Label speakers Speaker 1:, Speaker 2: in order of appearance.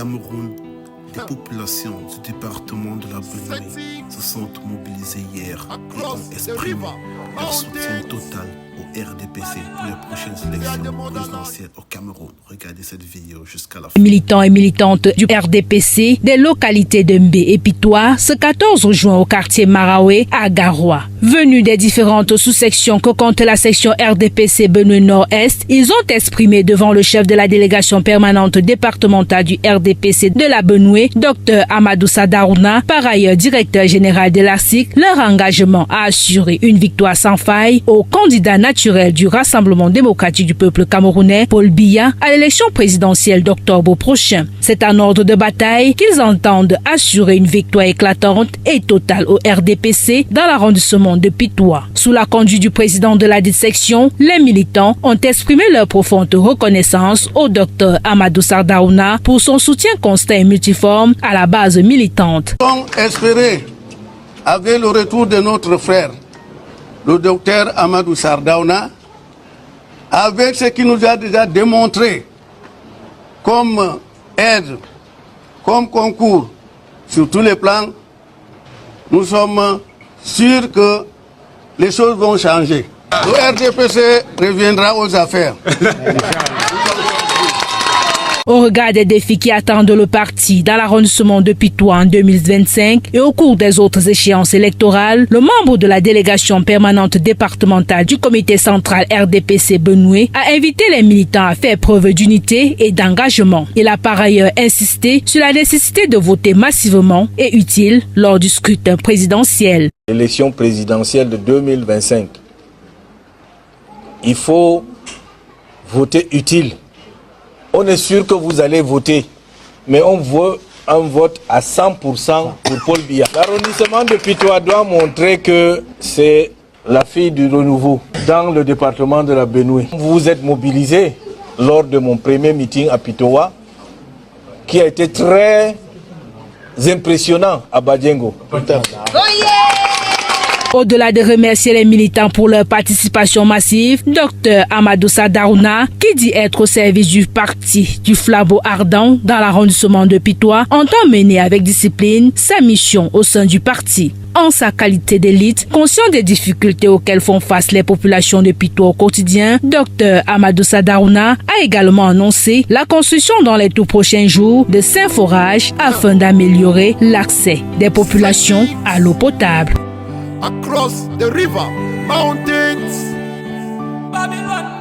Speaker 1: Cameroun, les populations du département de la Benue se sont mobilisées hier et ont exprimé leur soutien total au RDPC pour les prochaines élections présidentielles au Cameroun. Regardez cette vidéo jusqu'à la fin.
Speaker 2: Militants et militantes du RDPC des localités de Mbé et Pitois ce 14 juin au quartier Maraoué à Garoua. Venus des différentes sous-sections que compte la section RDPC Benue Nord-Est, ils ont exprimé devant le chef de la délégation permanente départementale du RDPC de la Benue, Dr Amadou Sadarouna, par ailleurs directeur général de l'ASIC, leur engagement à assurer une victoire sans faille au candidat naturel du Rassemblement démocratique du peuple camerounais, Paul Biya, à l'élection présidentielle d'octobre prochain. C'est un ordre de bataille qu'ils entendent assurer une victoire éclatante et totale au RDPC dans l'arrondissement de Pitois. Sous la conduite du président de la section, les militants ont exprimé leur profonde reconnaissance au docteur Amadou Sadarouna pour son soutien constant et multiforme à la base militante.
Speaker 3: On espérait, avec le retour de notre frère, le docteur Amadou Sadarouna, avec ce qu'il nous a déjà démontré comme aide, comme concours sur tous les plans, nous sommes sûrs que les choses vont changer. Le RDPC reviendra aux affaires.
Speaker 2: Au regard des défis qui attendent le parti dans l'arrondissement de Pitois en 2025 et au cours des autres échéances électorales, le membre de la délégation permanente départementale du comité central RDPC Benue a invité les militants à faire preuve d'unité et d'engagement. Il a par ailleurs insisté sur la nécessité de voter massivement et utile lors du scrutin présidentiel.
Speaker 4: L'élection présidentielle de 2025, il faut voter utile. On est sûr que vous allez voter, mais on veut un vote à 100% pour Paul Biya. L'arrondissement de Pitois doit montrer que c'est la fille du renouveau dans le département de la Benue. Vous vous êtes mobilisés lors de mon premier meeting à Pitois, qui a été très impressionnant à Badjengo.
Speaker 2: Au-delà de remercier les militants pour leur participation massive, Dr Amadou Sadarouna, qui dit être au service du parti du flambeau ardent dans l'arrondissement de Pitois, entend mener avec discipline sa mission au sein du parti. En sa qualité d'élite, conscient des difficultés auxquelles font face les populations de Pitois au quotidien, Dr Amadou Sadarouna a également annoncé la construction dans les tout prochains jours de 5 forages afin d'améliorer l'accès des populations à l'eau potable.
Speaker 5: Across the river, mountains,
Speaker 6: Babylon.